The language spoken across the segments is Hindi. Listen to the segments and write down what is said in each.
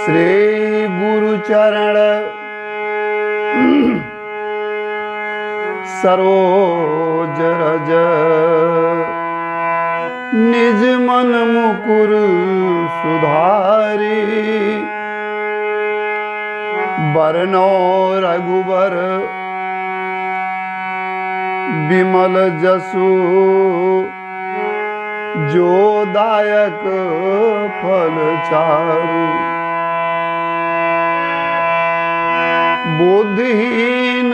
श्री गुरु चरण सरोज रज निज मन मुकुर सुधारी बरनो रघुबर विमल जसु जो दायक फल चारु बुद्धिहीन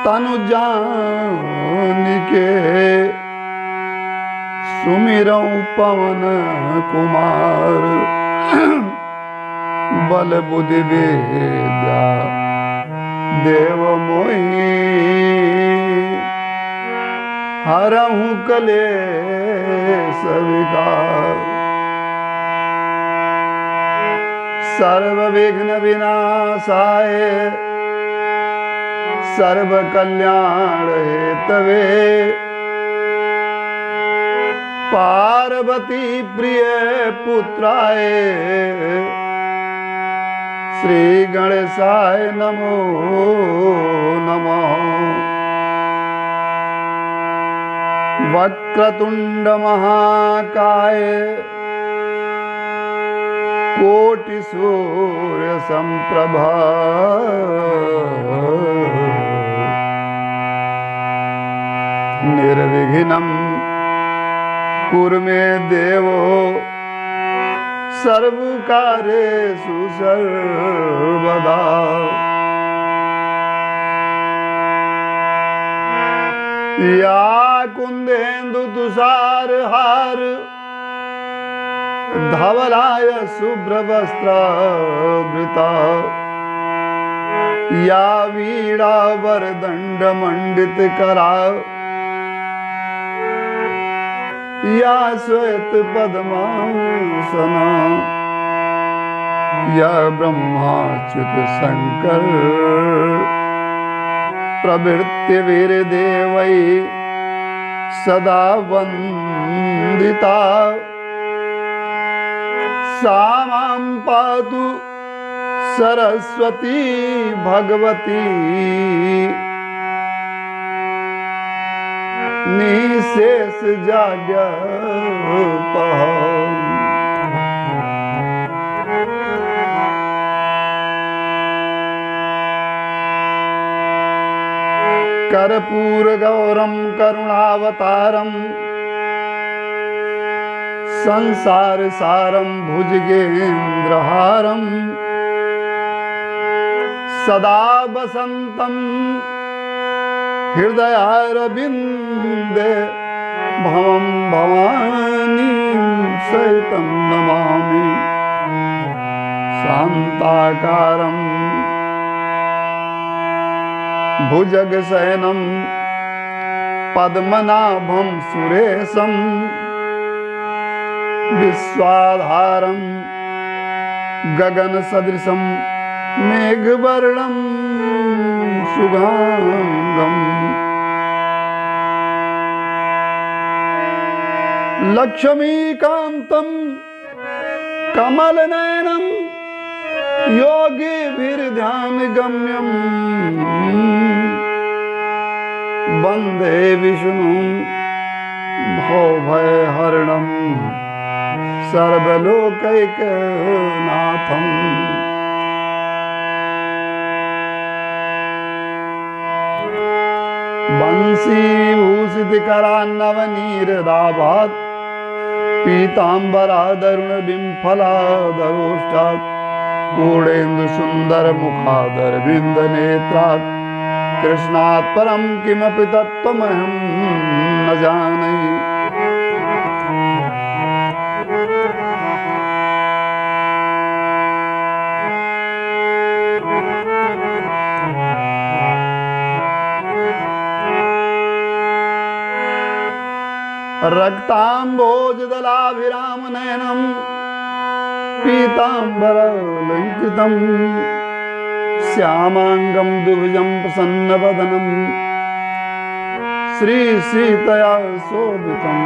तनु जानिके सुमिरौ पवन कुमार बल बुद्धि विद्या देव मोहि हरहु कलेश विकार सर्व विघ्न विनाशाय सर्व कल्याण हेतवे पार्वती प्रिय पुत्राय श्री गणेशाय नमो नमः। वक्रतुंड महाकाय कोटि सूर्य संप्रभा निर्विघ्नं कुरु मे देवो सर्वकार्येषु सर्वदा। या कुंदेन्दु तुषार हार धवलाय शुभ्रवस्त्रावृता या वीणा वरदंड मंडित करा या श्वेत पद्मासना या ब्रह्माच्युत शंकर प्रभृत्य वीर देवै सदा वंदिता सा मां पातु सरस्वती भगवती निशेष जाड्यपहम्। कर्पूर गौरम करुणावतारम संसार सारम भुजगेन्द्रहारम सदा वसंतम हृदयारविंदे भवं भवानी सहितं नमामि। शांताकारं भुजगशयनं पद्मनाभं सुरेशं विश्वाधारं गगनसदृशं मेघवर्णं शुभांगं लक्ष्मीकान्तं कमलनयनं योगिभिर्ध्यानगम्यं वन्दे विष्णुं भवभयहरणं सर्वलोकैकनाथं। बंशीभूषितकरान्नवनीरदाभात् पीताम्बरादरुणबिम्फलादरोष्टात् पूर्णेन्दुसुन्दरमुखादरविन्दनेत्रात् कृष्णात् परं किमपि तत्त्वमहं न जाने। रक्ताम्भोजदलाभिरामनयनं पीताम्बरलङ्कृतं श्यामांगं दुभुजं प्रसन्नवदनं श्री सीतया शोभितं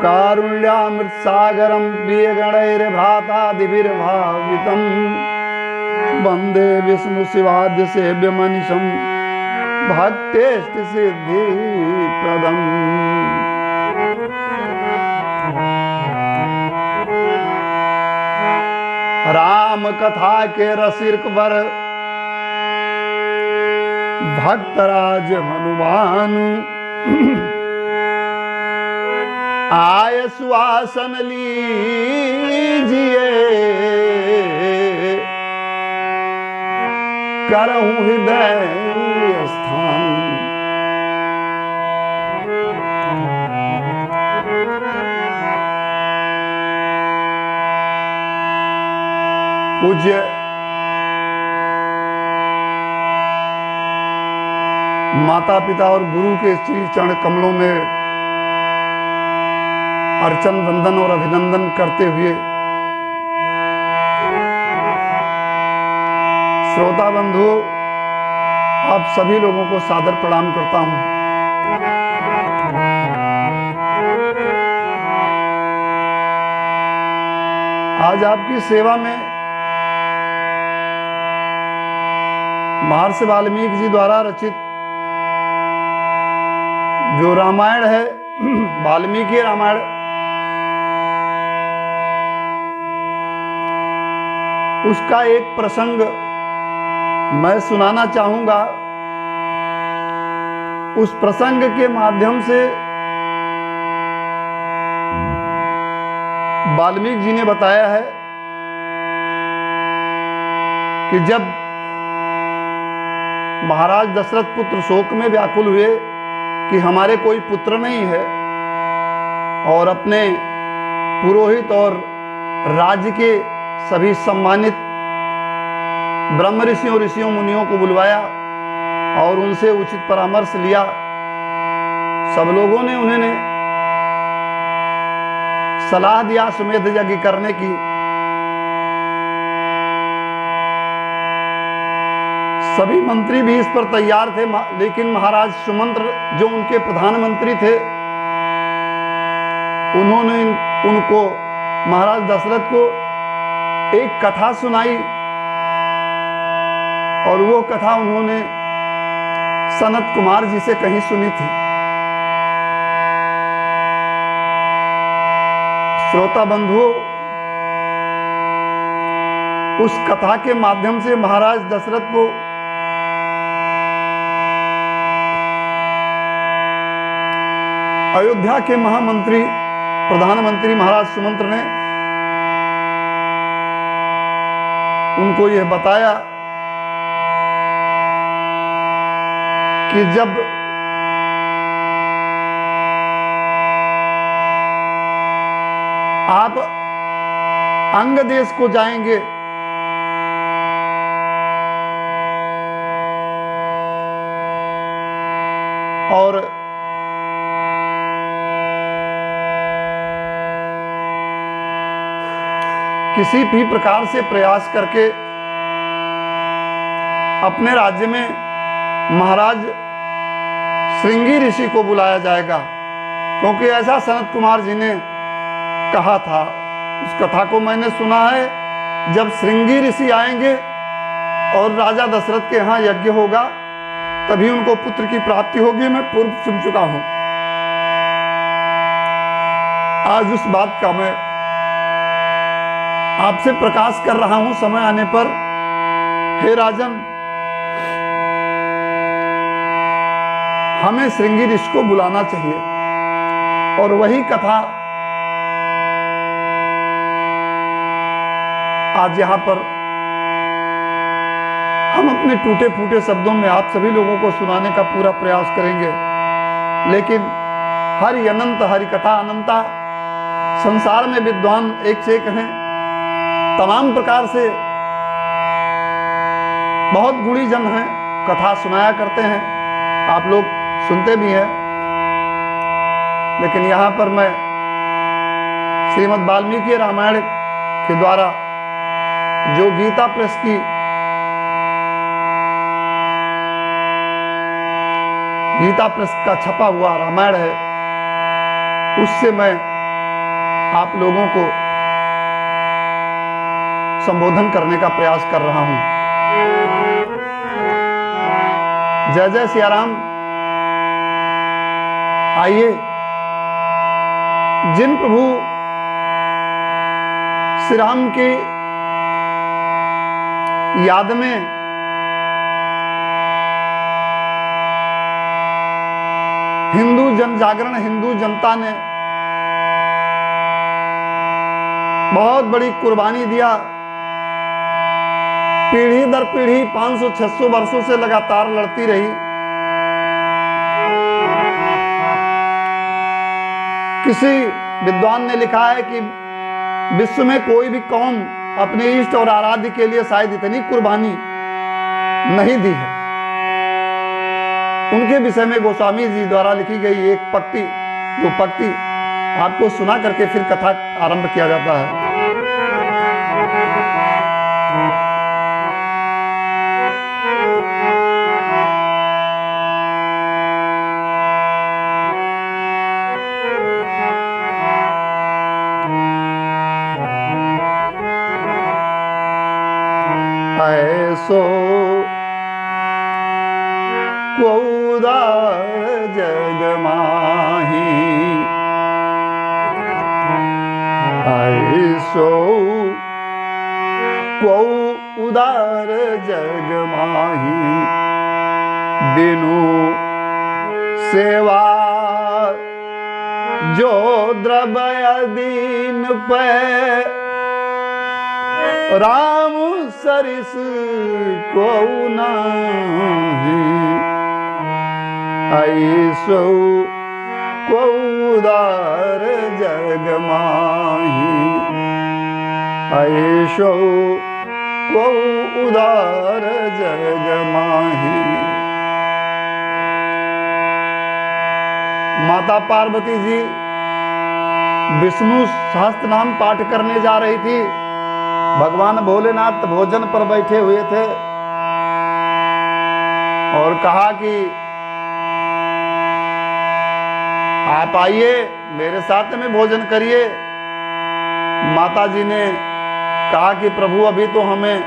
कारुण्यामृतसागरं प्रियगणैर्भ्रातादिभिर्भावितं वन्दे विष्णुशिवाद्यसेव्यमनिशं भक्तेष्टिसिद्धिप्रदम्। राम कथा के रसिक वर भक्तराज हनुमान, आय सुआसन लीजिए करहूं हृदय स्थान। पूज्य माता पिता और गुरु के श्री चरण कमलों में अर्चन वंदन और अभिनंदन करते हुए श्रोता बंधु आप सभी लोगों को सादर प्रणाम करता हूं। आज आपकी सेवा में महर्षि वाल्मीकि जी द्वारा रचित जो रामायण है, वाल्मीकि रामायण, उसका एक प्रसंग मैं सुनाना चाहूंगा। उस प्रसंग के माध्यम से वाल्मीकि जी ने बताया है कि जब महाराज दशरथ पुत्र शोक में व्याकुल हुए कि हमारे कोई पुत्र नहीं है, और अपने पुरोहित और राज्य के सभी सम्मानित ब्रह्म ऋषियों ऋषियों मुनियों को बुलवाया और उनसे उचित परामर्श लिया। सब लोगों ने उन्हें सलाह दिया सुमेध यज्ञ करने की। सभी मंत्री भी इस पर तैयार थे, लेकिन महाराज सुमंत्र जो उनके प्रधानमंत्री थे, उन्होंने उनको महाराज दशरथ को एक कथा सुनाई, और वो कथा उन्होंने सनत कुमार जी से कहीं सुनी थी। श्रोता बंधुओं, उस कथा के माध्यम से महाराज दशरथ को अयोध्या के महामंत्री प्रधानमंत्री महाराज सुमंत्र ने उनको यह बताया कि जब आप अंग देश को जाएंगे और किसी भी प्रकार से प्रयास करके अपने राज्य में महाराज श्रृंगी ऋषि को बुलाया जाएगा, क्योंकि ऐसा सनत कुमार जी ने कहा था। उस कथा को मैंने सुना है। जब श्रृंगी ऋषि आएंगे और राजा दशरथ के यहाँ यज्ञ होगा, तभी उनको पुत्र की प्राप्ति होगी। मैं पूर्व सुन चुका हूं। आज उस बात का मैं आपसे प्रकाश कर रहा हूं। समय आने पर हे राजन, हमें श्रृंगी ऋषि को बुलाना चाहिए। और वही कथा आज यहां पर हम अपने टूटे फूटे शब्दों में आप सभी लोगों को सुनाने का पूरा प्रयास करेंगे। लेकिन हरि अनंत, हरि कथा अनंता। संसार में विद्वान एक से एक हैं, तमाम प्रकार से बहुत गुणी जन हैं, कथा सुनाया करते हैं, आप लोग सुनते भी हैं। लेकिन यहाँ पर मैं श्रीमद् वाल्मीकि रामायण के द्वारा जो गीता प्रेस की गीता प्रेस का छपा हुआ रामायण है, उससे मैं आप लोगों को संबोधन करने का प्रयास कर रहा हूं। जय जय सिया राम। आइए, जिन प्रभु श्री राम की याद में हिंदू जन जागरण, हिंदू जनता ने बहुत बड़ी कुर्बानी दिया, पीढ़ी दर पीढ़ी 500-600 वर्षों से लगातार लड़ती रही। किसी विद्वान ने लिखा है कि विश्व में कोई भी कौम अपने इष्ट और आराध्य के लिए शायद इतनी कुर्बानी नहीं दी है। उनके विषय में गोस्वामी जी द्वारा लिखी गई एक पंक्ति, दो पंक्ति आपको सुना करके फिर कथा आरंभ किया जाता है। ऐसो को उदार जग माही, ऐसो को उदार जग माही, बिनु सेवा जो द्रव्य दीन पे, राम सरिस को नाही, ऐसो को उदार जग माही, ऐसो को उदार जग माही। माता पार्वती जी विष्णु सहस्त्र नाम पाठ करने जा रही थी। भगवान भोलेनाथ भोजन पर बैठे हुए थे और कहा कि आप आइए, मेरे साथ में भोजन करिए। माता जी ने कहा कि प्रभु अभी तो हमें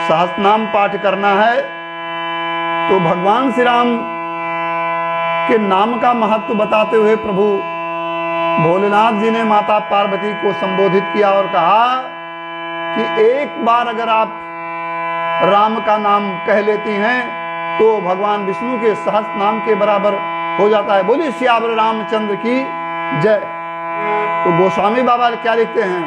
सहस्त्रनाम पाठ करना है। तो भगवान श्री राम के नाम का महत्व बताते हुए प्रभु भोलेनाथ जी ने माता पार्वती को संबोधित किया और कहा कि एक बार अगर आप राम का नाम कह लेती हैं तो भगवान विष्णु के सहस्त्र नाम के बराबर हो जाता है। बोलिए सियावर रामचंद्र की जय। तो गोस्वामी बाबा क्या लिखते हैं?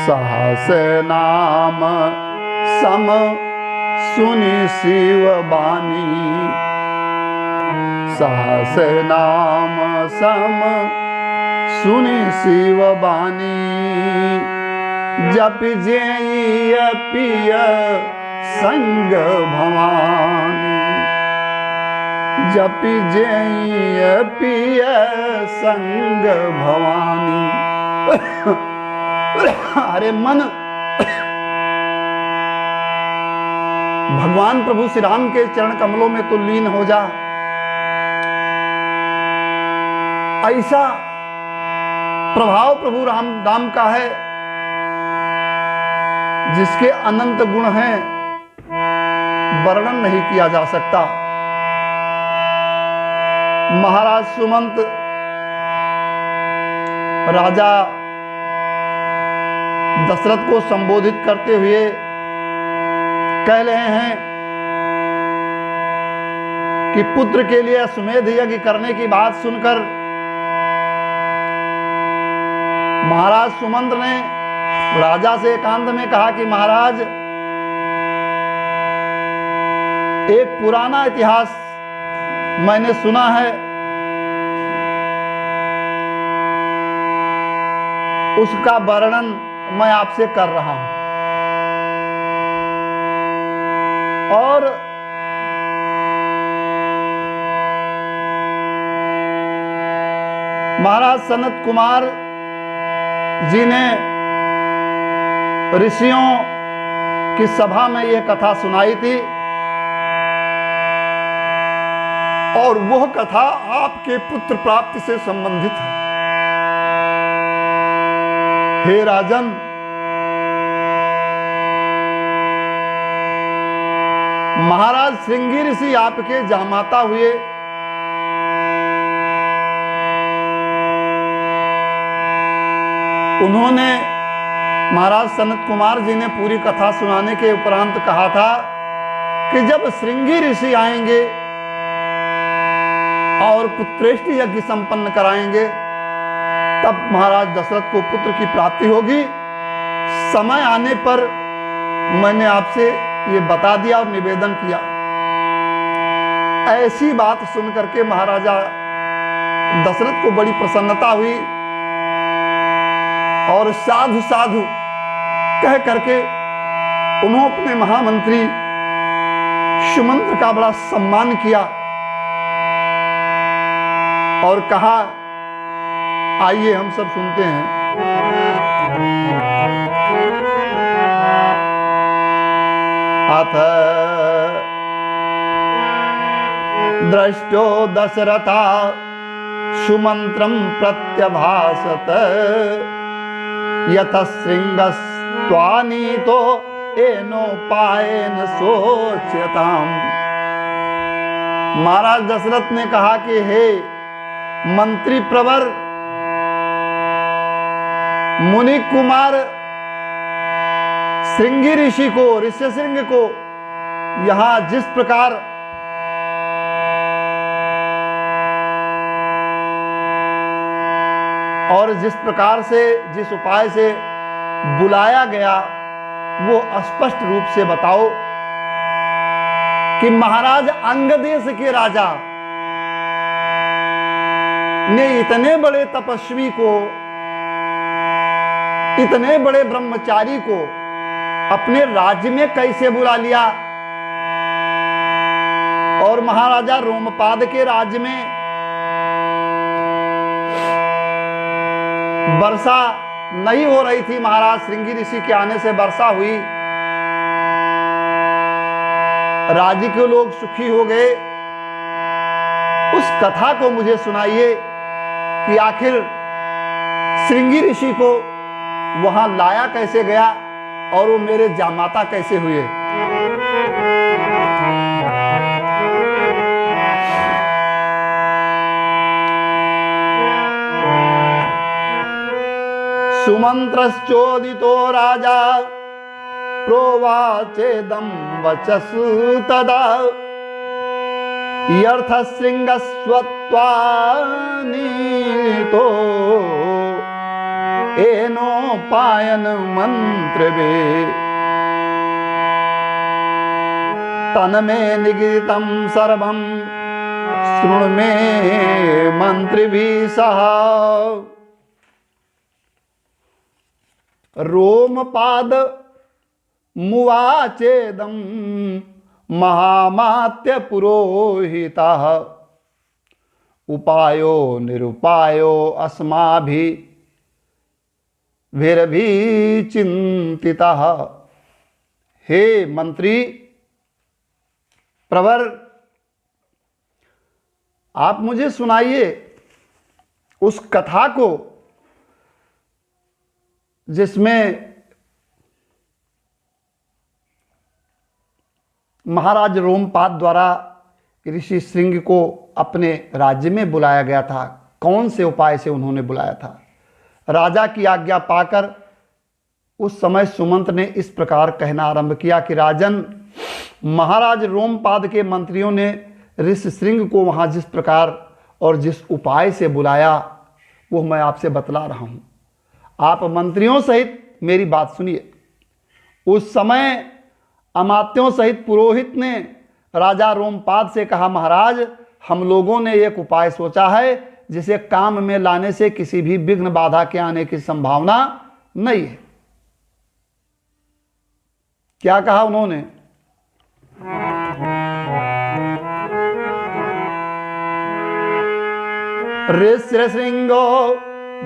सहस्र नाम सम सुनि शिव बानी, सहस्र नाम सम सुनि शिव बानी, जप जेई पिय संग भवानी, जप जेई पिय संग भवानी। अरे मन भगवान प्रभु श्री राम के चरण कमलों में तो लीन हो जा। ऐसा प्रभाव प्रभु राम का है जिसके अनंत गुण हैं, वर्णन नहीं किया जा सकता। महाराज सुमंत राजा दशरथ को संबोधित करते हुए कह रहे हैं कि पुत्र के लिए अश्वमेध यज्ञ करने की बात सुनकर महाराज सुमंत ने राजा से एकांत में कहा कि महाराज, एक पुराना इतिहास मैंने सुना है, उसका वर्णन मैं आपसे कर रहा हूं। और महाराज सनत कुमार जी ने ऋषियों की सभा में यह कथा सुनाई थी और वह कथा आपके पुत्र प्राप्ति से संबंधित है। हे राजन, महाराज श्रृंगी ऋषि आपके जामाता हुए उन्होंने महाराज सनत कुमार जी ने पूरी कथा सुनाने के उपरांत कहा था कि जब श्रृंगी ऋषि आएंगे और पुत्रेष्टि यज्ञ संपन्न कराएंगे तब महाराज दशरथ को पुत्र की प्राप्ति होगी। समय आने पर मैंने आपसे ये बता दिया और निवेदन किया। ऐसी बात सुन करके महाराजा दशरथ को बड़ी प्रसन्नता हुई और साधु साधु कह करके उन्होंने अपने महामंत्री सुमंत्र का बड़ा सम्मान किया और कहा, आइए हम सब सुनते हैं। अथ दृष्टो दशरथा सुमंत्रं प्रत्यभासत यथ श्रृंगस्त्वानीतो एनोपायेन सोच्यताम्। महाराज दशरथ ने कहा कि हे मंत्री प्रवर, मुनि कुमार श्रृंगी ऋषि को, ऋष्यशृंग को यहां जिस प्रकार और जिस प्रकार से, जिस उपाय से बुलाया गया वो स्पष्ट रूप से बताओ कि महाराज अंग देश के राजा ने इतने बड़े तपस्वी को, इतने बड़े ब्रह्मचारी को अपने राज्य में कैसे बुला लिया और महाराजा रोमपाद के राज्य में वर्षा नहीं हो रही थी। महाराज श्रृंगी ऋषि के आने से वर्षा हुई, राज्य के लोग सुखी हो गए। उस कथा को मुझे सुनाइए कि आखिर श्रृंगी ऋषि को वहां लाया कैसे गया और वो मेरे जामाता कैसे हुए। सुमंत्रश्चोदितो राजा प्रोवाचेदं वचसु तदा यर्थशृंगस्वत्वानीतो एनोपायन मंत्रवे तन्मे निगदितं सर्वं शृणु मे मंत्रिभिः सह। रोमपाद मुवाचेदं महामात्य पुरोहितः उपायो निरुपायो अस्माभिर्भी चिंतितः। हे मंत्री प्रवर, आप मुझे सुनाइए उस कथा को जिसमें महाराज रोमपाद द्वारा ऋषि श्रृंग को अपने राज्य में बुलाया गया था। कौन से उपाय से उन्होंने बुलाया था। राजा की आज्ञा पाकर उस समय सुमंत्र ने इस प्रकार कहना आरंभ किया कि राजन, महाराज रोमपाद के मंत्रियों ने ऋषि श्रृंग को वहां जिस प्रकार और जिस उपाय से बुलाया वो मैं आपसे बतला रहा हूं। आप मंत्रियों सहित मेरी बात सुनिए। उस समय अमात्यों सहित पुरोहित ने राजा रोमपाद से कहा, महाराज हम लोगों ने एक उपाय सोचा है जिसे काम में लाने से किसी भी विघ्न बाधा के आने की संभावना नहीं है। क्या कहा उन्होंने? ऋष्यशृंगो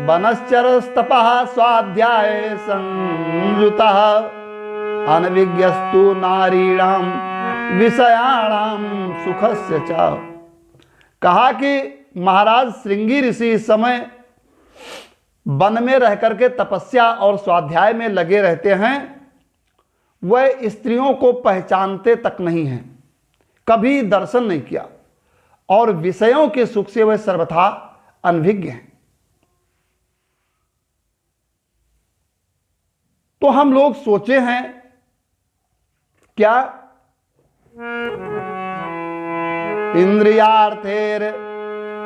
वनश्चरस्तपः स्वाध्याय संयुतः अनविज्ञस्तु नारीणां विषयाणां सुखस्य च। कहा कि महाराज श्रृंगी ऋषि इस समय वन में रह करके तपस्या और स्वाध्याय में लगे रहते हैं। वह स्त्रियों को पहचानते तक नहीं हैं, कभी दर्शन नहीं किया, और विषयों के सुख से वह सर्वथा अनभिज्ञ हैं। तो हम लोग सोचे हैं क्या, इंद्रियार्थेर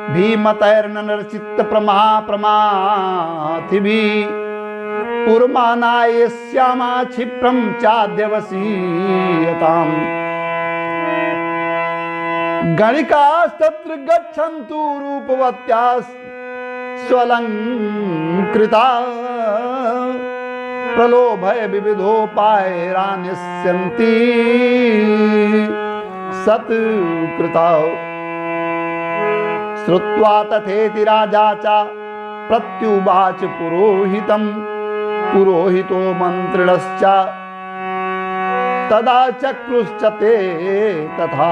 भीमतैर्नचित्त प्रमा प्रमाथिभि पुरमानाय श्यामा क्षिप्रम चाद्यवसीयताम गणिकास्तत्र गच्छन्तु रूपवत्यास् स्वलंकृता प्रलोभय विविधोपायैरानिष्यन्ति सत्कृता श्रुत्वा तथेति राजा च प्रत्युवाच पुरोहितं पुरोहितो मन्त्रिणश्च तदा चक्रुश्च ते तथा।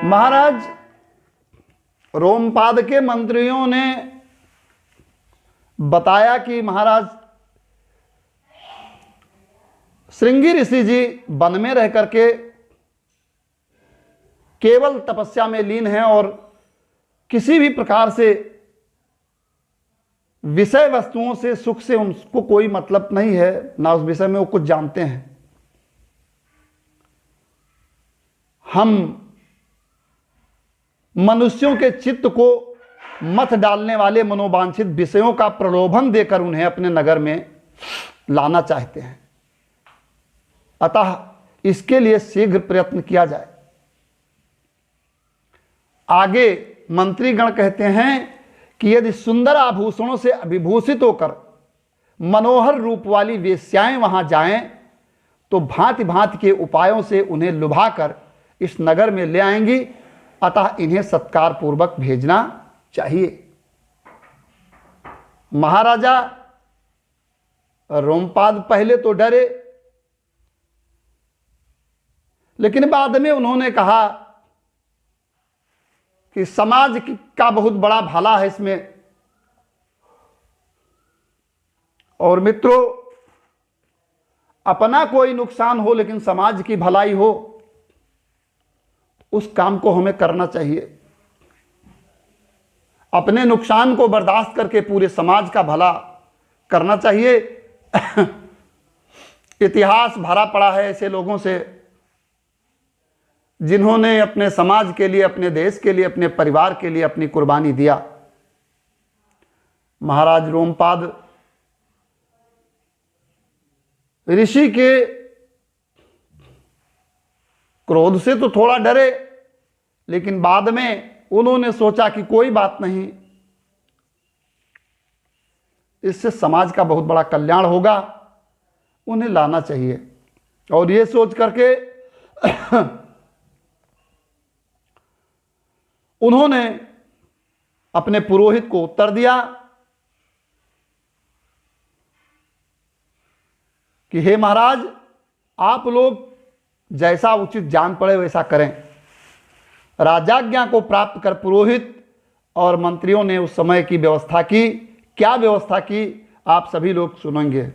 महाराज रोमपाद के मंत्रियों ने बताया कि महाराज श्रृंगी ऋषि जी वन में रह करके केवल तपस्या में लीन हैं और किसी भी प्रकार से विषय वस्तुओं से सुख से उनको कोई मतलब नहीं है, ना उस विषय में वो कुछ जानते हैं। हम मनुष्यों के चित्त को मथ डालने वाले मनोवांछित विषयों का प्रलोभन देकर उन्हें अपने नगर में लाना चाहते हैं, अतः इसके लिए शीघ्र प्रयत्न किया जाए। आगे मंत्रीगण कहते हैं कि यदि सुंदर आभूषणों से अभिभूषित होकर मनोहर रूप वाली वेश्याएं वहां जाएं तो भांति भांति के उपायों से उन्हें लुभाकर इस नगर में ले आएंगी, अतः इन्हें सत्कार पूर्वक भेजना चाहिए। महाराजा रोमपाद पहले तो डरे, लेकिन बाद में उन्होंने कहा कि समाज का बहुत बड़ा भला है इसमें, और मित्रों अपना कोई नुकसान हो लेकिन समाज की भलाई हो, उस काम को हमें करना चाहिए। अपने नुकसान को बर्दाश्त करके पूरे समाज का भला करना चाहिए। इतिहास भरा पड़ा है ऐसे लोगों से जिन्होंने अपने समाज के लिए, अपने देश के लिए, अपने परिवार के लिए अपनी कुर्बानी दिया। महाराज रोमपाद ऋषि के क्रोध से तो थोड़ा डरे, लेकिन बाद में उन्होंने सोचा कि कोई बात नहीं, इससे समाज का बहुत बड़ा कल्याण होगा, उन्हें लाना चाहिए। और ये सोच करके उन्होंने अपने पुरोहित को उत्तर दिया कि हे महाराज, आप लोग जैसा उचित जान पड़े वैसा करें। राजाज्ञा को प्राप्त कर पुरोहित और मंत्रियों ने उस समय की व्यवस्था की। क्या व्यवस्था की आप सभी लोग सुनेंगे।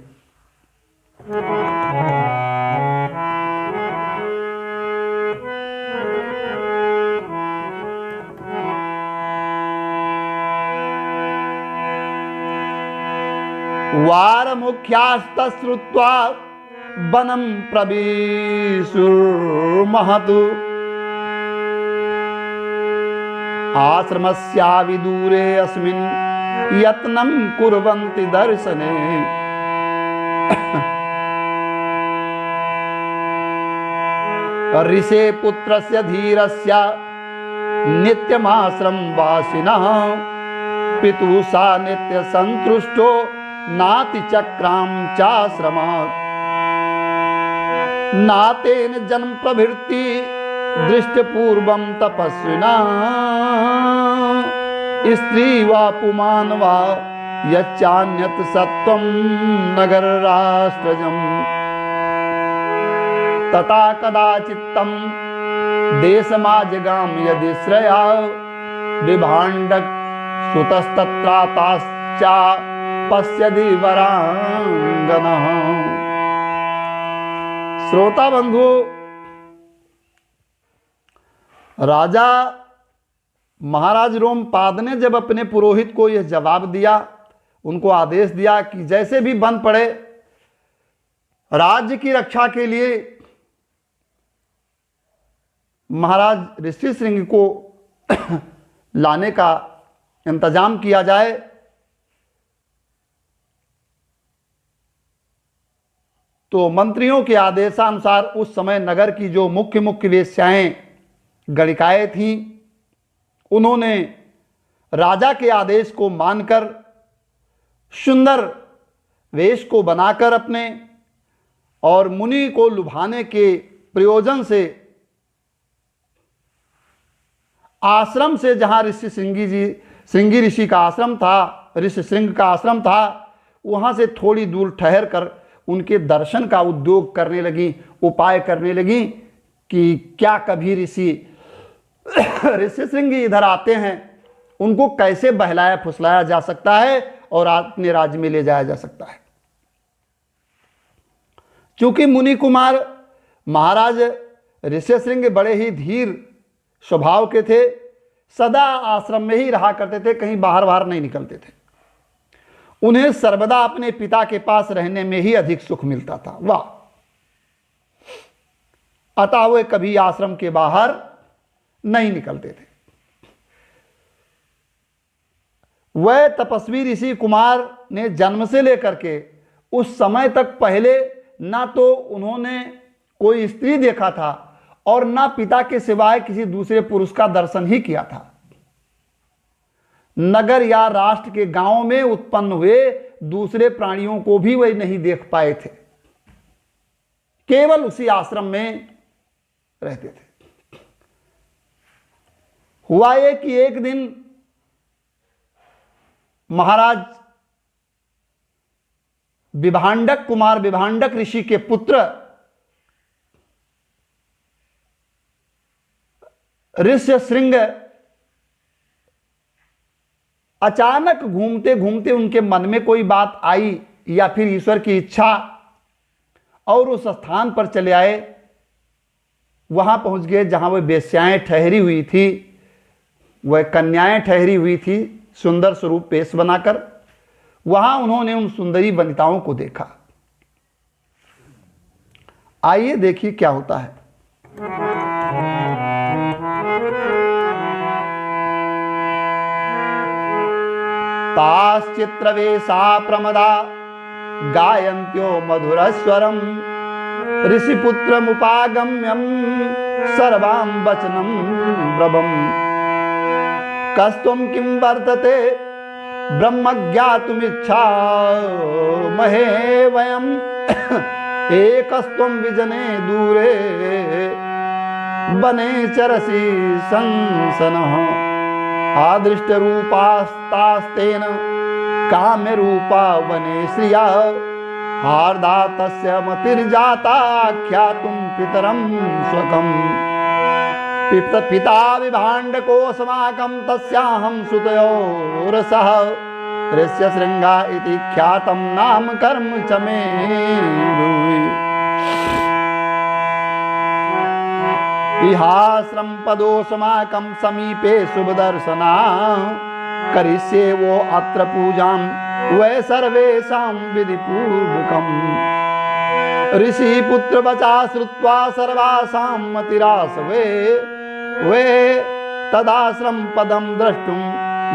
वार मुख्यास्तश्रुत्वा वनं प्रविशुर्महतु आश्रमस्याविदूरे अस्मिन् यत्नं कुर्वन्ति दर्शने। ऋषे पुत्रस्य धीरस्य नित्यमाश्रम वासिनः पितुषा नित्य संतुष्टो नाति चक्राम चाश्रमात् नातेन जन्म प्रभृति दृष्टपूर्वं तपस्विना स्त्री वा पुमान वा यच्चान्यत सत्वं नगर राष्ट्रजम्। तथा कदाचित्तम देशमाजगाम यदि श्रया विभाण्डक सुतस्तत्राताश्चा पश्यदि वरांगनः। श्रोता बंधु, राजा महाराज रोमपाद ने जब अपने पुरोहित को यह जवाब दिया, उनको आदेश दिया कि जैसे भी बन पड़े राज्य की रक्षा के लिए महाराज ऋषि श्रृंग को लाने का इंतजाम किया जाए, तो मंत्रियों के आदेशानुसार उस समय नगर की जो मुख्य मुख्य वेश्याएं गणिकाएं थीं, उन्होंने राजा के आदेश को मानकर सुंदर वेश को बनाकर अपने और मुनि को लुभाने के प्रयोजन से आश्रम से, जहां श्रृंगी ऋषि का आश्रम था, ऋषि श्रृंग का आश्रम था, वहां से थोड़ी दूर ठहर कर उनके दर्शन का उद्योग करने लगी, उपाय करने लगी कि क्या कभी ऋषि श्रृंगी इधर आते हैं, उनको कैसे बहलाया फुसलाया जा सकता है और अपने राज्य में ले जाया जा सकता है। चूंकि मुनि कुमार महाराज ऋषि श्रृंग बड़े ही धीर स्वभाव के थे, सदा आश्रम में ही रहा करते थे, कहीं बाहर बाहर नहीं निकलते थे। उन्हें सर्वदा अपने पिता के पास रहने में ही अधिक सुख मिलता था। वाह! अतः वे कभी आश्रम के बाहर नहीं निकलते थे। वह तपस्वी ऋषि कुमार ने जन्म से लेकर के उस समय तक पहले ना तो उन्होंने कोई स्त्री देखा था और ना पिता के सिवाय किसी दूसरे पुरुष का दर्शन ही किया था। नगर या राष्ट्र के गांव में उत्पन्न हुए दूसरे प्राणियों को भी वे नहीं देख पाए थे, केवल उसी आश्रम में रहते थे। हुआ ये कि एक दिन महाराज विभाण्डक कुमार, विभाण्डक ऋषि के पुत्र ऋष्य श्रृंग अचानक घूमते घूमते उनके मन में कोई बात आई या फिर ईश्वर की इच्छा, और उस स्थान पर चले आए। वहां पहुंच गए जहां वह वेश्याएं ठहरी हुई थी, वह कन्याएं ठहरी हुई थी सुंदर स्वरूप पेश बनाकर। वहां उन्होंने उन सुंदरी वनिताओं को देखा। आइए देखिए क्या होता है। ताश्चित्रवेशा प्रमदा गायन्त्यो मधुरस्वरम ऋषिपुत्रमुपागम्यं सर्वां वचनं ब्रवम्। कस्त्वं किं वर्तते ब्रह्म ज्ञातुमिच्छा महे वयम् एकस्त्वं विजने दूरे वने चरसि संसनः। आदृष्टरूपास्तास्तेन काम्यरूपा वने श्रिया हार्दा तस्य मतिर्जाता ख्यातुं पितरं स्वकम्। पिता विभाण्डकोऽस्माकं तस्याहं सुतयोरसः ऋष्यशृङ्गा इति ख्यातं नाम कर्म च मे भुवि। इहाश्रम पदोऽस्माकं समीपे शुभदर्शना करिष्ये वो अत्र पूजां वै सर्वेषां विधिपूर्वकम्। ऋषिपुत्र वचा श्रुत्वा सर्वासां मतिरासवे वे तदाश्रम पदं द्रष्टुं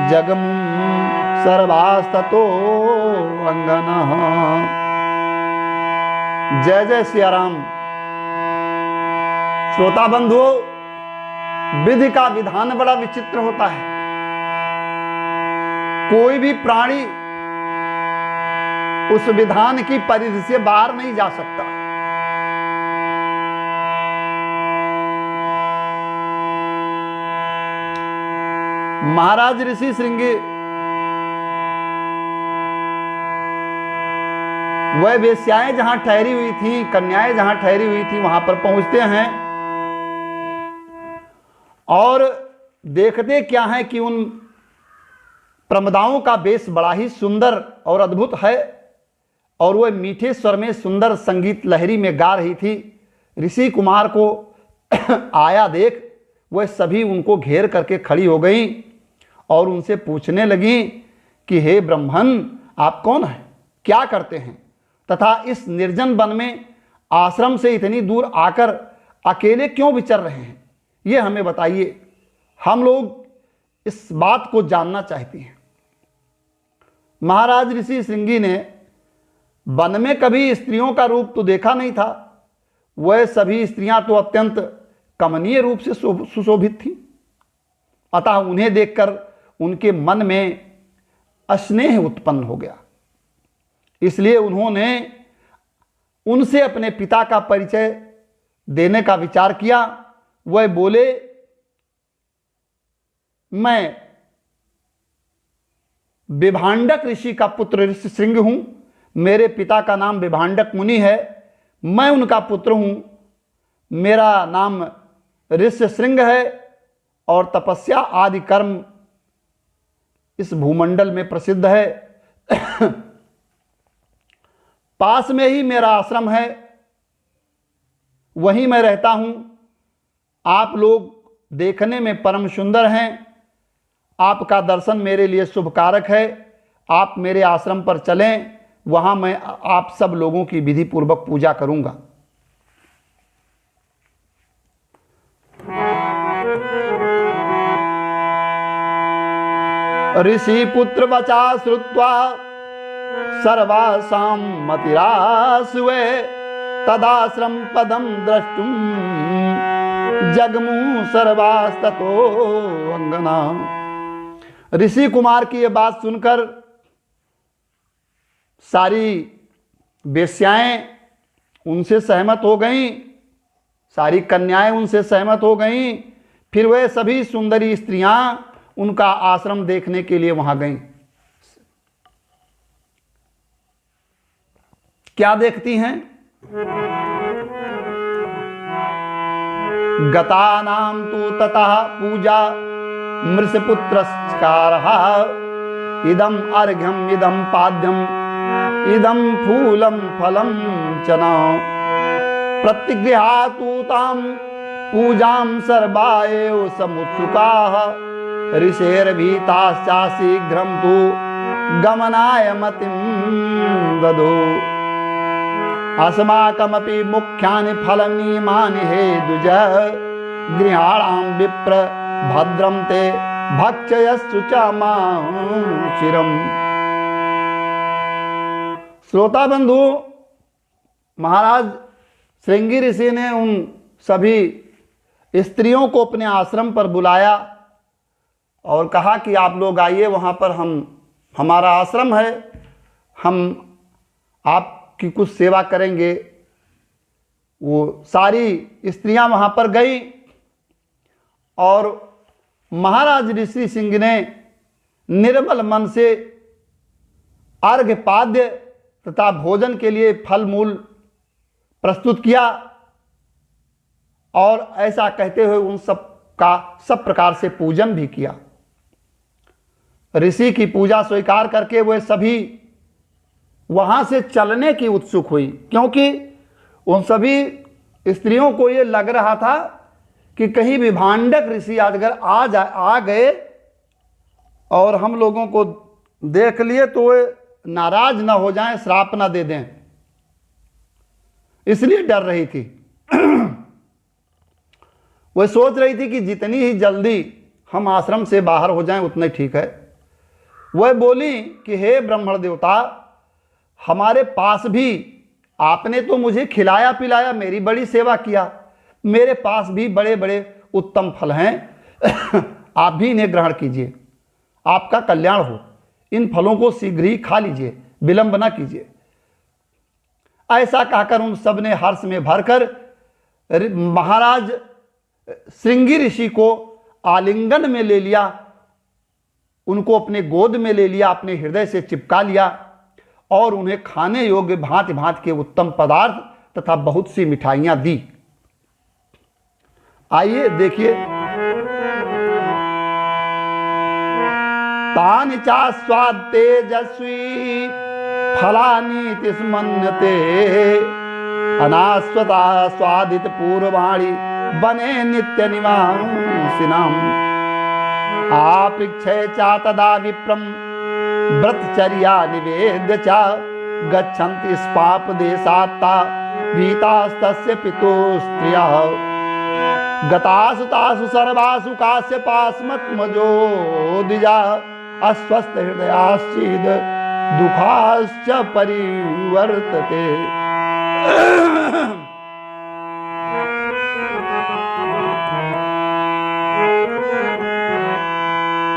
जगमुं सर्वास्ततो अंगनः। जय जय सिया राम। श्रोता बंधुओं, विधि का विधान बड़ा विचित्र होता है। कोई भी प्राणी उस विधान की परिधि से बाहर नहीं जा सकता। महाराज ऋषि श्रृंगी वह वेश्याएं जहां ठहरी हुई थी, कन्याएं जहां ठहरी हुई थी, वहां पर पहुंचते हैं और देखते क्या है कि उन प्रमदाओं का वेश बड़ा ही सुंदर और अद्भुत है और वह मीठे स्वर में सुंदर संगीत लहरी में गा रही थी। ऋषि कुमार को आया देख वह सभी उनको घेर करके खड़ी हो गई और उनसे पूछने लगी कि हे ब्राह्मण, आप कौन हैं, क्या करते हैं तथा इस निर्जन वन में आश्रम से इतनी दूर आकर अकेले क्यों विचर रहे हैं, ये हमें बताइए, हम लोग इस बात को जानना चाहते हैं। महाराज ऋषि श्रृंगी ने वन में कभी स्त्रियों का रूप तो देखा नहीं था, वह सभी स्त्रियां तो अत्यंत कमनीय रूप से सुशोभित थीं, अतः उन्हें देखकर उनके मन में स्नेह उत्पन्न हो गया। इसलिए उन्होंने उनसे अपने पिता का परिचय देने का विचार किया। वह बोले, मैं विभांडक ऋषि का पुत्र ऋषि श्रृंग हूं, मेरे पिता का नाम विभांडक मुनि है, मैं उनका पुत्र हूं, मेरा नाम ऋषि श्रृंग है और तपस्या आदि कर्म इस भूमंडल में प्रसिद्ध है। पास में ही मेरा आश्रम है, वहीं मैं रहता हूं। आप लोग देखने में परम सुंदर हैं, आपका दर्शन मेरे लिए शुभकारक है। आप मेरे आश्रम पर चलें, वहां मैं आप सब लोगों की विधि पूर्वक पूजा करूंगा। ऋषि पुत्र वचा श्रुत्वा सर्वासां मतिरास्वे तदाश्रम पदम द्रष्टुम जगमु सर्वास्ततो अंगना। ऋषि कुमार की यह बात सुनकर सारी वेश्याएं उनसे सहमत हो गईं, सारी कन्याएं उनसे सहमत हो गईं। फिर वह सभी सुंदरी स्त्रियां उनका आश्रम देखने के लिए वहां गईं। क्या देखती हैं? गतानां तु ततः पूजा मृषपुत्रस्कारः इदम अर्घ्यम इदम पाद्यम इदम फूलम फलम चना प्रतिगृहातु ताम पूजां सर्वा एव समुत्सुकाः ऋषेर्भीताश्चा शीघ्रं तु गमनाय मतिं ददो अस्माकमपि मुख्यानि फलनियमानि हे द्विज गृहाणां विप्र भद्रं ते भक्षयस्तु च मां चिरम्। श्रोता बंधु, महाराज श्रृंगी ऋषि ने उन सभी स्त्रियों को अपने आश्रम पर बुलाया और कहा कि आप लोग आइए, वहाँ पर हमारा आश्रम है, हम आपकी कुछ सेवा करेंगे। वो सारी स्त्रियां वहाँ पर गई और महाराज ऋषि सिंह ने निर्मल मन से अर्घ्य पाद्य तथा भोजन के लिए फल मूल प्रस्तुत किया और ऐसा कहते हुए उन सब का सब प्रकार से पूजन भी किया। ऋषि की पूजा स्वीकार करके वे सभी वहां से चलने की उत्सुक हुई, क्योंकि उन सभी स्त्रियों को ये लग रहा था कि कहीं विभांडक ऋषि अगर आ गए और हम लोगों को देख लिए तो वे नाराज ना हो जाएं, श्राप ना दे दें, इसलिए डर रही थी। वह सोच रही थी कि जितनी ही जल्दी हम आश्रम से बाहर हो जाएं उतना ठीक है। वह बोली कि हे ब्राह्मण देवता, हमारे पास भी आपने तो मुझे खिलाया पिलाया, मेरी बड़ी सेवा किया, मेरे पास भी बड़े बड़े उत्तम फल हैं, आप भी इन्हें ग्रहण कीजिए, आपका कल्याण हो, इन फलों को शीघ्र ही खा लीजिए, विलंब ना कीजिए। ऐसा कहकर उन सब ने हर्ष में भरकर महाराज श्रृंगी ऋषि को आलिंगन में ले लिया, उनको अपने गोद में ले लिया, अपने हृदय से चिपका लिया और उन्हें खाने योग्य भांति भांति के उत्तम पदार्थ तथा बहुत सी मिठाइयां दी। आइए देखिए, तानि चास्वाद तेजस्वी फलानि स्मन्यते अनास्वता स्वादित पूर्वाणि बने नित्य निवासिनाम आपृच्छे चा तदा विप्रम व्रतचर्या निवेद्य च गच्छन्ति स्पाप देशात्ता भीतास्तस्य पितो स्त्रियः गतासु तासु सर्वासु काश्यपास्मत्मजो द्विजा अस्वस्थ हृदयाश्चिद दुखाश्च परिवर्तते।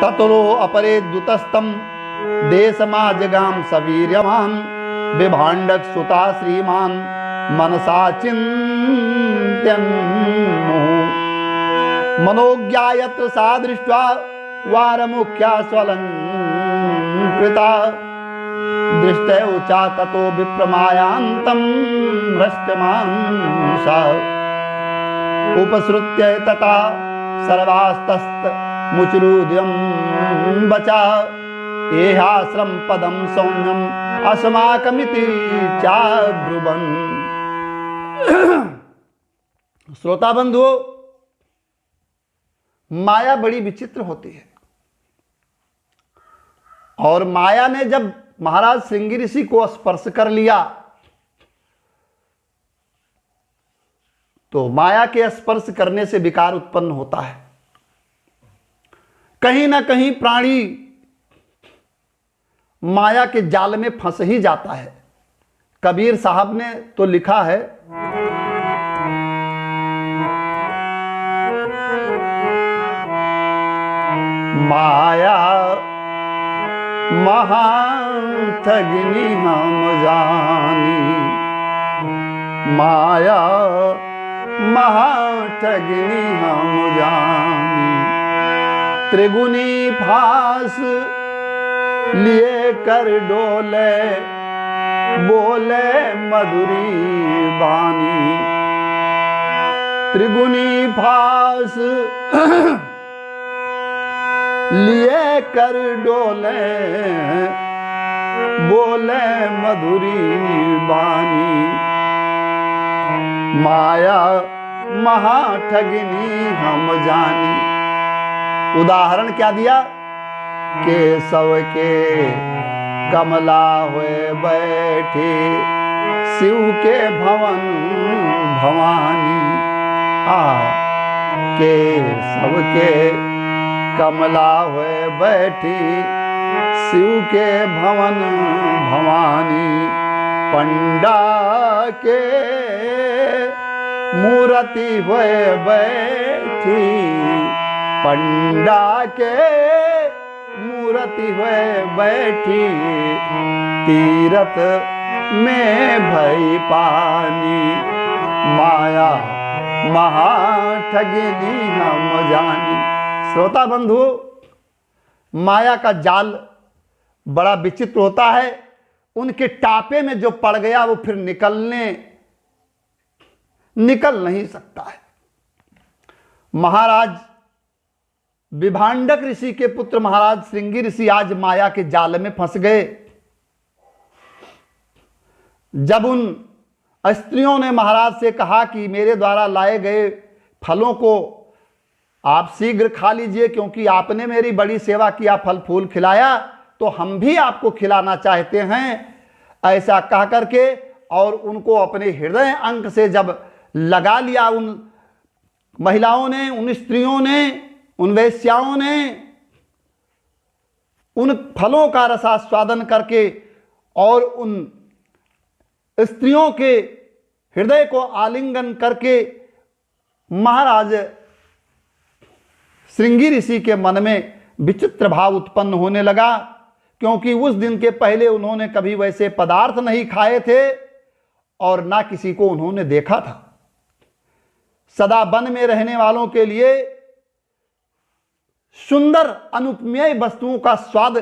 ततरो अपरे दुतस्तम देशमाजगाम सवीर्यवान विभाण्डक सुता श्रीमान मनसा चिन्त्यन् मनोज्ञायत्र सा दृष्ट्वा वारमुख्या स्वलंकृता दृष्टौ चा ततो विप्रमायान्तं हृष्टमांसा उपसृत्य तथा सर्वास्तस्त मुचुरुद्यं बचा एहाश्रम पदम सौम्यम अस्माकमिति चाब्रुवन्। श्रोता बंधुओं, माया बड़ी विचित्र होती है और माया ने जब महाराज श्रृंगी ऋषि को स्पर्श कर लिया तो माया के स्पर्श करने से विकार उत्पन्न होता है। कहीं ना कहीं प्राणी माया के जाल में फंस ही जाता है। कबीर साहब ने तो लिखा है, माया महाठगिनी हम जानी, माया महाठगिनी हम जानी, त्रिगुनी फांस लिए कर डोले बोले मधुरी बानी, त्रिगुनी फांस लिए कर डोले बोले मधुरी बानी, माया महाठगिनी हम जानी। उदाहरण क्या दिया? केशव के कमला हुए बैठे शिव के भवन भवानी। केशव के कमला हुए बैठी शिव के भवन भवानी, पंडा के मूर्ति हुए बैठी, पंडा के मूर्ति हुए बैठी, तीरथ में भई पानी, माया महाठगिनी हम जानी। श्रोता बंधु, माया का जाल बड़ा विचित्र होता है। उनके टापे में जो पड़ गया वो फिर निकल नहीं सकता है। महाराज विभाण्डक ऋषि के पुत्र महाराज श्रृंगी ऋषि आज माया के जाल में फंस गए। जब उन स्त्रियों ने महाराज से कहा कि मेरे द्वारा लाए गए फलों को आप शीघ्र खा लीजिए, क्योंकि आपने मेरी बड़ी सेवा किया, फल फूल खिलाया, तो हम भी आपको खिलाना चाहते हैं, ऐसा कह करके और उनको अपने हृदय अंक से जब लगा लिया उन महिलाओं ने, उन स्त्रियों ने, उन वेश्याओं ने, उन फलों का रसास्वादन करके और उन स्त्रियों के हृदय को आलिंगन करके महाराज श्रृंगी ऋषि के मन में विचित्र भाव उत्पन्न होने लगा, क्योंकि उस दिन के पहले उन्होंने कभी वैसे पदार्थ नहीं खाए थे और ना किसी को उन्होंने देखा था। सदा वन में रहने वालों के लिए सुंदर अनुपमेय वस्तुओं का स्वाद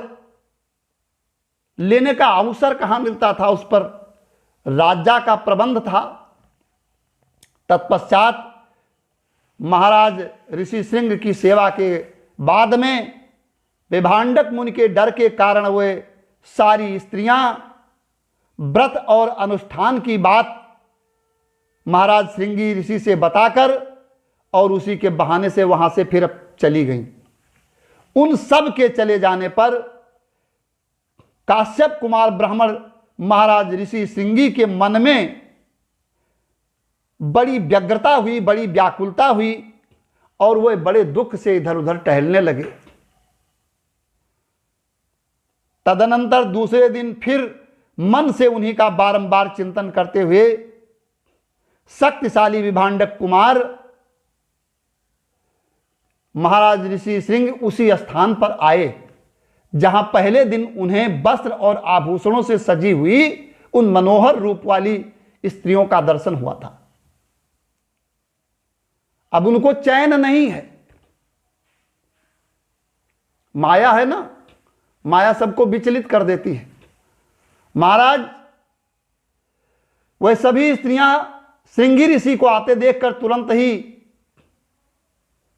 लेने का अवसर कहाँ मिलता था, उस पर राजा का प्रबंध था। तत्पश्चात महाराज ऋषि श्रृंग की सेवा के बाद में विभांडक मुनि के डर के कारण वे सारी स्त्रियां व्रत और अनुष्ठान की बात महाराज श्रृंगी ऋषि से बताकर और उसी के बहाने से वहां से फिर चली गईं। उन सब के चले जाने पर काश्यप कुमार ब्राह्मण महाराज ऋषि श्रृंगी के मन में बड़ी व्यग्रता हुई, बड़ी व्याकुलता हुई और वह बड़े दुख से इधर उधर टहलने लगे। तदनंतर दूसरे दिन फिर मन से उन्हीं का बारंबार चिंतन करते हुए शक्तिशाली विभांडक कुमार महाराज ऋषि श्रृंग उसी स्थान पर आए जहां पहले दिन उन्हें वस्त्र और आभूषणों से सजी हुई उन मनोहर रूप वाली स्त्रियों का दर्शन हुआ था। अब उनको चैन नहीं है। माया है ना, माया सबको विचलित कर देती है। महाराज वह सभी स्त्रियां श्रृंगी ऋषि को आते देखकर तुरंत ही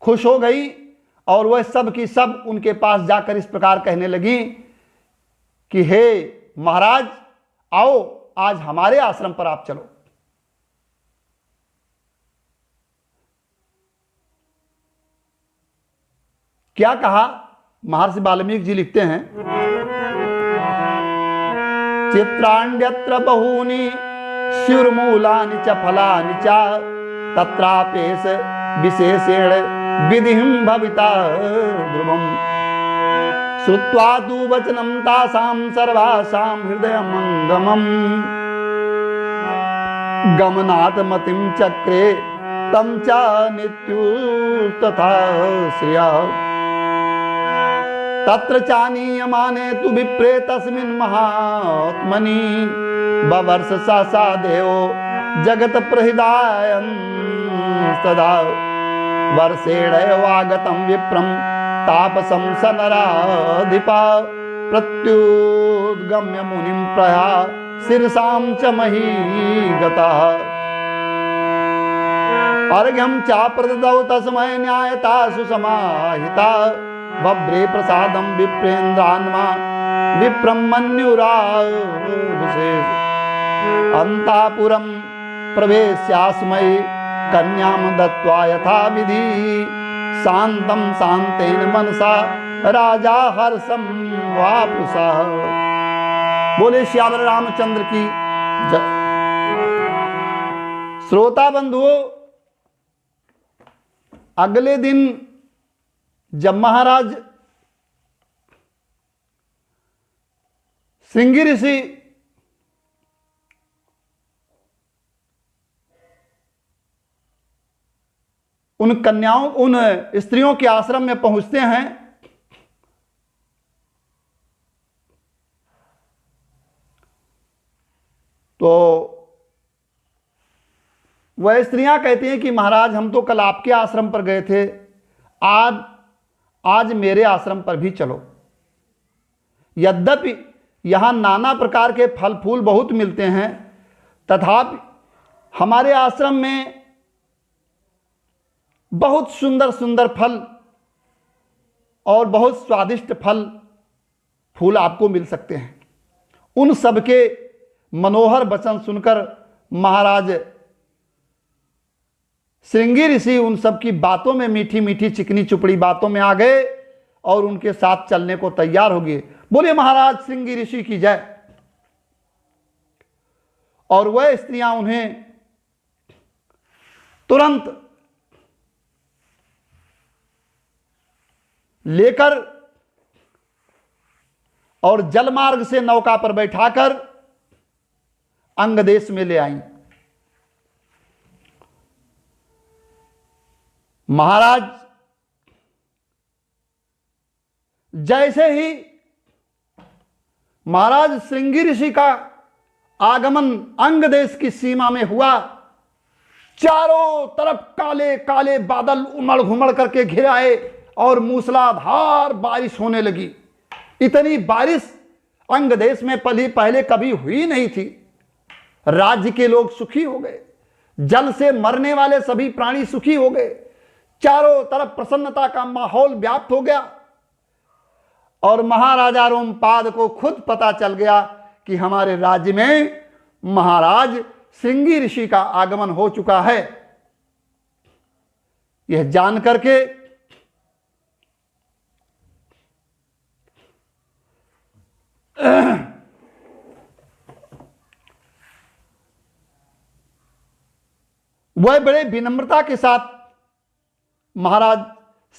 खुश हो गई और वह सब की सब उनके पास जाकर इस प्रकार कहने लगी कि हे महाराज, आओ आज हमारे आश्रम पर आप चलो। क्या कहा? महर्षि वाल्मीकि जी लिखते हैं, चित्राण्यत्र बहूनि शिवमूलानि च फलानि च तत्रापेश विशेषेण विधिं भविता ध्रुवम् श्रुत्वा तु वचनं तासां सर्वासां हृदयमङ्गमम् गमनात् मतिं चक्रे तं च नित्युस्तथा श्रिया तत्र चानीयमाने तु विप्रे तस्मिन् महात्मनि बवर्ष सा देवो जगत प्रहृदायं सदा वर्षेणैवागतं विप्रं तापसं स नराधिपा प्रत्युद्गम्य मुनिं प्रया शिरसां च महीगतः अर्घ्यं चाप्रददौ तस्मै न्यायता सुसमाहिता बभ्रे प्रसादं विप्रेन्द्रान्मा विप्रं मन्युराविशेष अन्तापुरं प्रवेश्यास्मै कन्यां दत्त्वा यथा विधि शान्तं शान्तेन मनसा राजा हर्षं वापुसा। बोले श्यामल रामचंद्र की जय। श्रोता बंधुओं, अगले दिन जब महाराज श्रृंगी ऋषि उन कन्याओं, उन स्त्रियों के आश्रम में पहुंचते हैं तो वह स्त्रियां कहती हैं कि महाराज, हम तो कल आपके आश्रम पर गए थे, आज मेरे आश्रम पर भी चलो। यद्यपि यहाँ नाना प्रकार के फल फूल बहुत मिलते हैं, तथापि हमारे आश्रम में बहुत सुंदर सुंदर फल और बहुत स्वादिष्ट फल फूल आपको मिल सकते हैं। उन सबके मनोहर वचन सुनकर महाराज श्रृंगी ऋषि उन सब की बातों में, मीठी मीठी चिकनी चुपड़ी बातों में आ गए और उनके साथ चलने को तैयार हो गए। बोले महाराज श्रृंगी ऋषि की जय। और वह स्त्रियां उन्हें तुरंत लेकर और जलमार्ग से नौका पर बैठाकर अंग देश में ले आई। महाराज जैसे ही महाराज श्रृंगी ऋषि का आगमन अंग देश की सीमा में हुआ, चारों तरफ काले काले बादल उमड़ घुमड़ करके घिर आए और मूसलाधार बारिश होने लगी। इतनी बारिश अंग देश में पहले कभी हुई नहीं थी। राज्य के लोग सुखी हो गए, जल से मरने वाले सभी प्राणी सुखी हो गए, चारों तरफ प्रसन्नता का माहौल व्याप्त हो गया और महाराजा रोमपाद को खुद पता चल गया कि हमारे राज्य में महाराज श्रृंगी ऋषि का आगमन हो चुका है। यह जान करके वह बड़े विनम्रता के साथ महाराज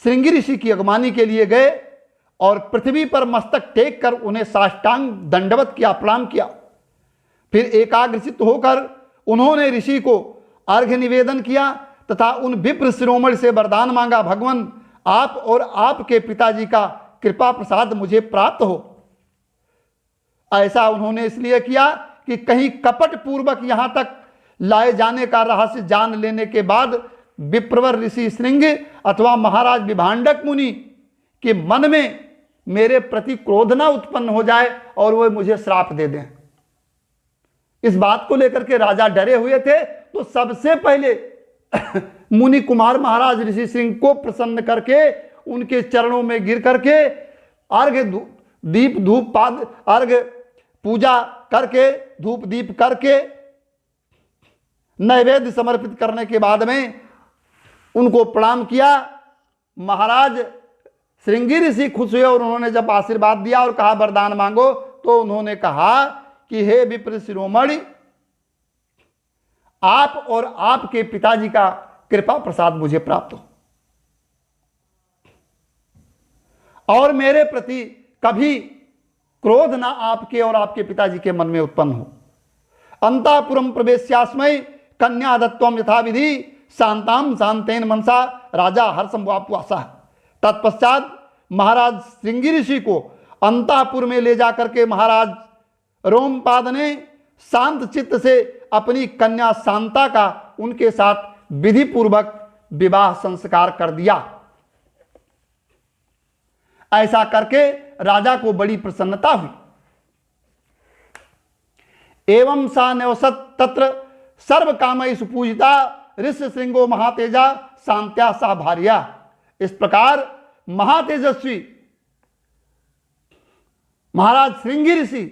श्रृंगी ऋषि की अगवानी के लिए गए और पृथ्वी पर मस्तक टेक कर उन्हें साष्टांग दंडवत किया, प्रणाम किया। फिर एकाग्रचित्त होकर उन्होंने ऋषि को अर्घ्य निवेदन किया तथा उन विप्र शिरोमणि से वरदान मांगा, भगवान आप और आपके पिताजी का कृपा प्रसाद मुझे प्राप्त हो। ऐसा उन्होंने इसलिए किया कि कहीं कपट पूर्वक यहां तक लाए जाने का रहस्य जान लेने के बाद विप्रवर ऋषि श्रृंग अथवा महाराज विभांडक मुनि के मन में मेरे प्रति क्रोध न उत्पन्न हो जाए और वह मुझे श्राप दे दें। इस बात को लेकर के राजा डरे हुए थे, तो सबसे पहले मुनि कुमार महाराज ऋषि सिंह को प्रसन्न करके उनके चरणों में गिर करके अर्घ दीप धूप पाद अर्घ पूजा करके धूप दीप करके नैवेद्य समर्पित करने के बाद में उनको प्रणाम किया। महाराज श्रृंगी ऋषि खुश हुए और उन्होंने जब आशीर्वाद दिया और कहा वरदान मांगो, तो उन्होंने कहा कि हे विप्र शिरोमणि, आप और आपके पिताजी का कृपा प्रसाद मुझे प्राप्त हो और मेरे प्रति कभी क्रोध ना आपके और आपके पिताजी के मन में उत्पन्न हो। अंतापुरम प्रवेश्यास्मै कन्या दत्वम यथा विधि शांताम शांतेन मनसा राजा हर्षम वापुआसा। तत्पश्चात महाराज श्रृंगी ऋषि को अंतापुर में ले जाकर के महाराज रोमपाद ने शांत चित्त से अपनी कन्या शांता का उनके साथ विधि पूर्वक विवाह संस्कार कर दिया। ऐसा करके राजा को बड़ी प्रसन्नता हुई। एवं सा न्यवसत तत्र सर्व कामयी सुपूजिता ऋषि श्रृंगो महातेजा शांत्या सा भार्या। इस प्रकार महातेजस्वी महाराज श्रृंगी ऋषि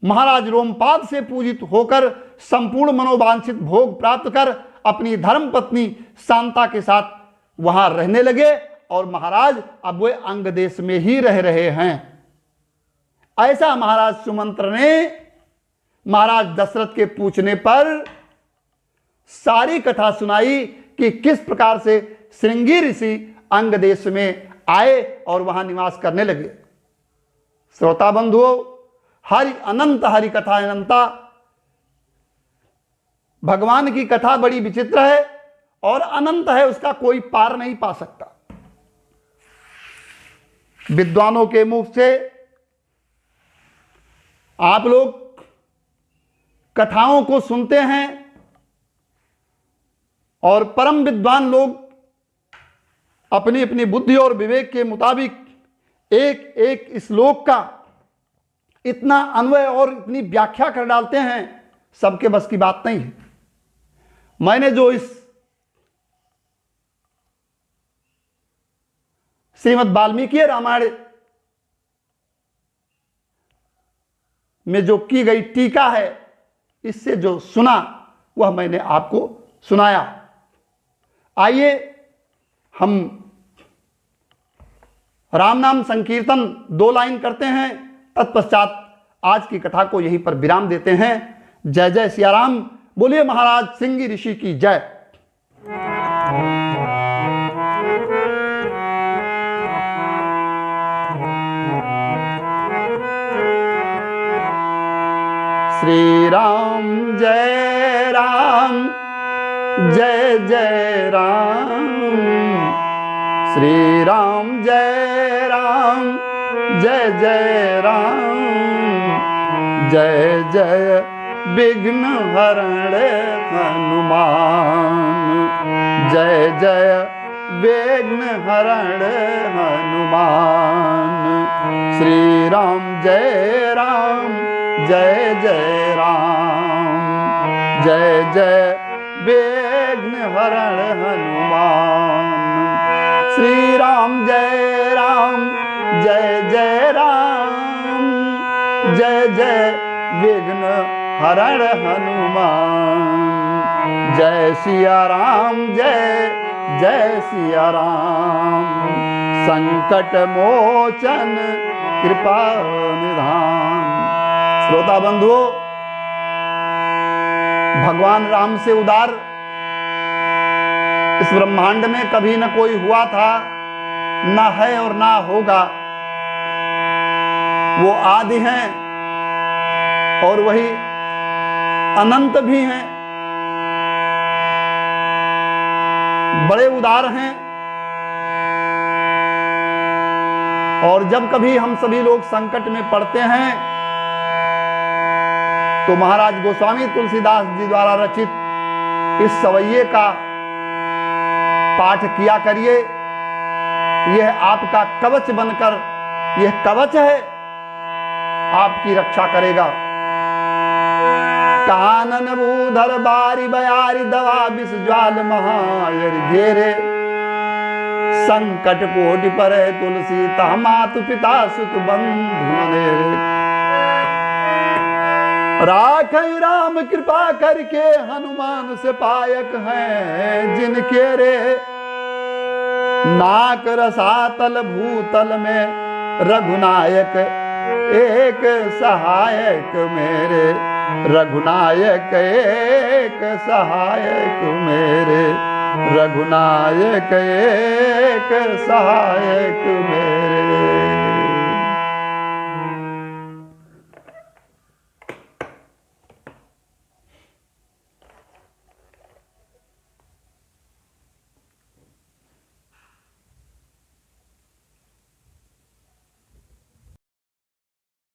महाराज रोमपाद से पूजित होकर संपूर्ण मनोवांछित भोग प्राप्त कर अपनी धर्म पत्नी शांता के साथ वहां रहने लगे और महाराज अब वे अंग देश में ही रह रहे हैं। ऐसा महाराज सुमंत्र ने महाराज दशरथ के पूछने पर सारी कथा सुनाई कि किस प्रकार से श्रृंगी ऋषि अंग देश में आए और वहां निवास करने लगे। श्रोता बंधुओं, हरि अनंत हरि कथा अनंता। भगवान की कथा बड़ी विचित्र है और अनंत है, उसका कोई पार नहीं पा सकता। विद्वानों के मुख से आप लोग कथाओं को सुनते हैं और परम विद्वान लोग अपनी अपनी बुद्धि और विवेक के मुताबिक एक एक श्लोक का इतना अन्वय और इतनी व्याख्या कर डालते हैं, सबके बस की बात नहीं है। मैंने जो इस श्रीमद् वाल्मीकि रामायण में जो की गई टीका है, इससे जो सुना वह मैंने आपको सुनाया। आइए हम राम नाम संकीर्तन 2 लाइन करते हैं, तत्पश्चात आज की कथा को यहीं पर विराम देते हैं। जय जय सिया राम। बोलिए महाराज श्रृंगी ऋषि की जय। श्री राम जय राम जय जय राम। श्री राम जय राम जय जय राम। जय जय विघ्न हरण हनुमान। जय जय विघ्न हरण हनुमान। श्री राम जय राम जय जय राम, जय जय विघ्न हरण हनुमान। श्री राम जय राम जय जय राम, जय जय विघ्न हरण हनुमान। जय सिया राम जय जय सिया राम, संकट मोचन कृपा निधान। श्रोता बंधुओं, भगवान राम से उदार इस ब्रह्मांड में कभी न कोई हुआ था, न है और ना होगा। वो आदि हैं और वही अनंत भी हैं, बड़े उदार हैं। और जब कभी हम सभी लोग संकट में पड़ते हैं तो महाराज गोस्वामी तुलसीदास जी द्वारा रचित इस सवैये का पाठ किया करिए। यह आपका कवच बनकर, यह कवच है, आपकी रक्षा करेगा। कानन भूधर बारी बयारी दवा विष ज्वाल महायर घेरे, संकट कोटि पर तुलसी तह मातु पिता सुत बंधु मनेरे। राखै राम कृपा करके हनुमान से पायक हैं, जिनके रे नाक रसातल भूतल में रघुनायक एक सहायक मेरे। रघुनायक एक सहायक मेरे, रघुनायक एक सहायक मेरे।